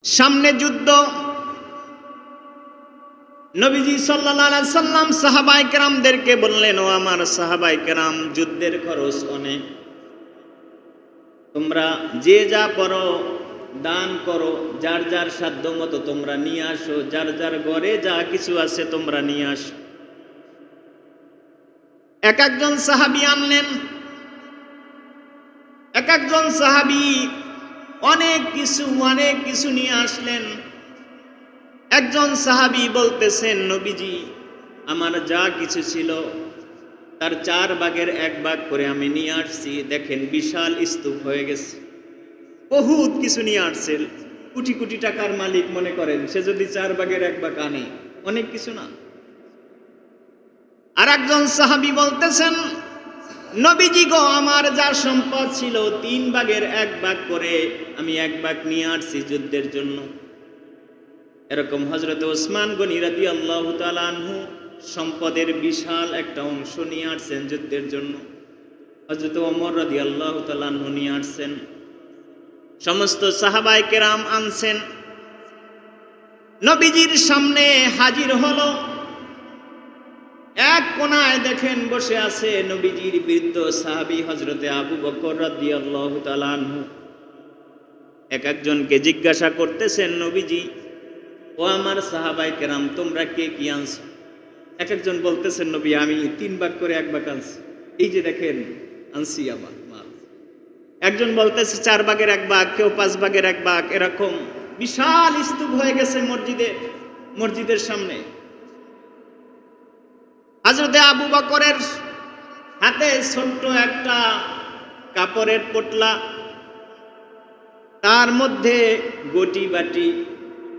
সামনে যুদ্ধ। নবীজি সাল্লাল্লাহু আলাইহি সাল্লাম সাহাবায়ে কেরামদেরকে বললেন, ও আমার সাহাবায়ে কেরাম, যুদ্ধের খরচ অনেক, তোমরা যে যা পারো দান করো, যার যার সাধ্য মতো তোমরা নিয়ে আসো, যার যার ঘরে যা কিছু আছে তোমরা নিয়ে আসো। এক একজন সাহাবী আনলেন, এক একজন সাহাবী অনেক কিছু নিয়ে আসলেন। একজন সাহাবী বলতেছেন, নবীজি আমার যা কিছু ছিল তার 4 ভাগের 1 ভাগ করে আমি নিয়ে আসছি, দেখেন বিশাল স্তূপ হয়ে গেছে। বহুত কিছু নিয়ে আসছেন, কোটি কোটি টাকার মালিক মনে করেন, সে যদি 4 ভাগের 1 ভাগ আনে অনেক কিছু না। আর একজন সাহাবী বলতেছেন, নবীজি গো আমার যা সম্পদ ছিল 3 ভাগের 1 ভাগ করে আমি 1 ভাগ নিয়ে আসছি যুদ্ধের জন্য। এরকম হযরত ওসমান গনি রাদিয়াল্লাহু তাআলা আনহু সম্পদের বিশাল একটা অংশ নিয়ে আসছেন যুদ্ধের জন্য। হযরত ওমর রাদিয়াল্লাহু তাআলা আনহু নিয়ে আসছেন, সমস্ত সাহাবায়ে কেরাম আনছেন। নবীজির সামনে হাজির হলো। এক কোণায় দেখেন বসে আছে নবীজির বৃদ্ধ সাহাবী হযরতে আবু বকর রাদিয়াল্লাহু তাআলা আনহু। এক একজনকে জিজ্ঞাসা করতেছেন, নবীজি ও আমার সাহাবায়ে কেরাম তোমরা কে কি আনছো? এক একজন বলতেছেন, নবী আমি 3 ভাগ করে 1 ভাগ আনছি, এই যে দেখেন আনছি আমার মাল। একজন বলতেছে 4 ভাগের 1 ভাগ, কেউ 5 ভাগের 1 ভাগ। এরকম বিশাল স্তূপ হয়ে গেছে মসজিদের সামনে। হযরতে আবু বকরের হাতে ছোট্ট একটা কাপড়ের পোটলা, তার মধ্যে গটি বাটি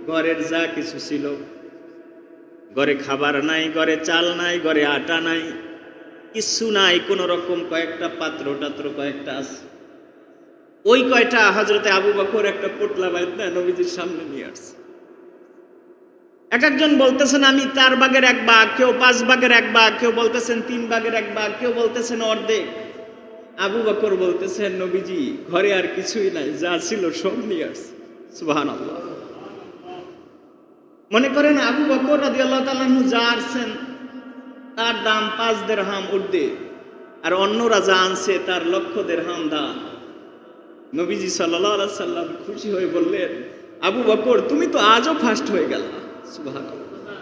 ঘরের যা কিছু ছিল। ঘরে খাবার নাই, ঘরে চাল নাই, ঘরে আটা নাই, কিছু নাই, কোন রকম কয়েকটা পাত্র টাত্র কয়েকটা আছে। ওই কয়টা হযরতে আবু বকর একটা পোটলা বাইন্দা নবীজির সামনে নিয়ে আসছে। এক একজন বলতেছেন আমি 4 ভাগের 1 ভাগ, কেউ 5 ভাগের 1 ভাগ, কেউ বলতেছেন 3 ভাগের 1 ভাগ, কেউ বলতেছেন অর্ধেক। আবু বকর বলতেছেন, নবীজি ঘরে আর কিছুই নাই, যা ছিল সব নিয়ে আসছে। সুবহানাল্লাহ। মনে করেন আবু বকর রাদিয়াল্লাহু তাআলা আনহু যা আনছেন তার দাম 5 দিরহাম উর্দে, আর অন্যরা যা আনছে তার লক্ষ দিরহাম দাম। নবীজি সাল্লাল্লাহু আলাইহি সাল্লাম খুশি হয়ে বললেন, আবু বকর তুমি তো আজও ফার্স্ট হয়ে গেল। সুবহানাল্লাহ।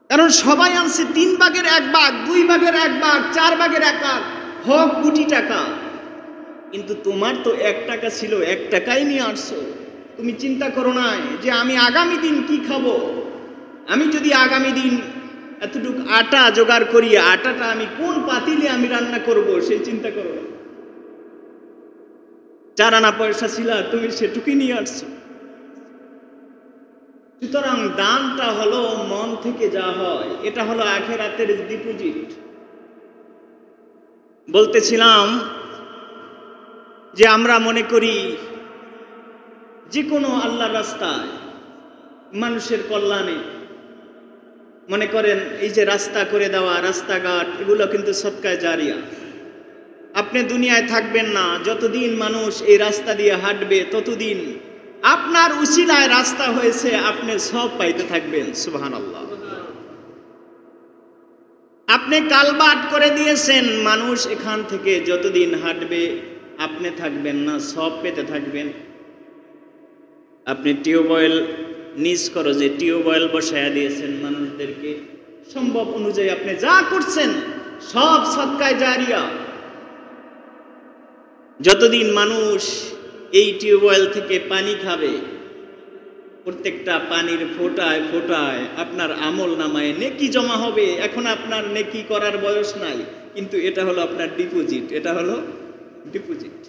কারণ সবাই আনছে 3 ভাগের 1 ভাগ, 2 ভাগের 1 ভাগ, 4 ভাগের 1 ভাগ, হোক কোটি টাকা, কিন্তু তোমার তো 1 টাকা ছিল, 1 টাকাই নিয়ে আসছো। তুমি চিন্তা করো না যে আমি আগামী দিন কি খাবো, আমি যদি আগামী দিন এতটুকু আটা জোগাড় করি, আটাটা আমি কোন পাতিলে আমি রান্না করব সেই চিন্তা করো না। 4 আনা পয়সা ছিল, তুমি সেটুকুই নিয়ে আসছো। সুতরাং দানটা হলো মন থেকে যা হয়, এটা হলো আখিরাতের ডিপোজিট। বলতেছিলাম যে আমরা মনে করি যে কোনো আল্লাহর রাস্তায় মানুষের কল্যাণে, মনে করেন এই যে রাস্তা করে দেওয়া, রাস্তাঘাট, এগুলো কিন্তু সদকায়ে জারিয়া। আপনি দুনিয়ায় থাকবেন না, যতদিন মানুষ এই রাস্তা দিয়ে হাঁটবে ততদিন আপনার উসিলায় রাস্তা হয়েছে, আপনি সব পাইতে থাকবেন। সুবহানাল্লাহ। আপনি কালবাট করে দিয়েছেন, মানুষ এখান থেকে যতদিন হাঁটবে আপনি থাকবেন না, সব পেতে থাকবেন। আপনি টিউবওয়েল নিজ খরচে টিউবওয়েল বসায়া দিয়েছেন মানুষদেরকে, সম্ভব অনুযায়ী আপনি যা করছেন সব সদকায়ে জারিয়া। যতদিন মানুষ এই টিউবওয়েল থেকে পানি খাবে, প্রত্যেকটা পানির ফোঁটায় ফোঁটায় আপনার আমল নামায় নেকি জমা হবে। এখন আপনার নেকি করার বয়স নাই, কিন্তু এটা হলো আপনার ডিপোজিট, এটা হলো ডিপোজিট।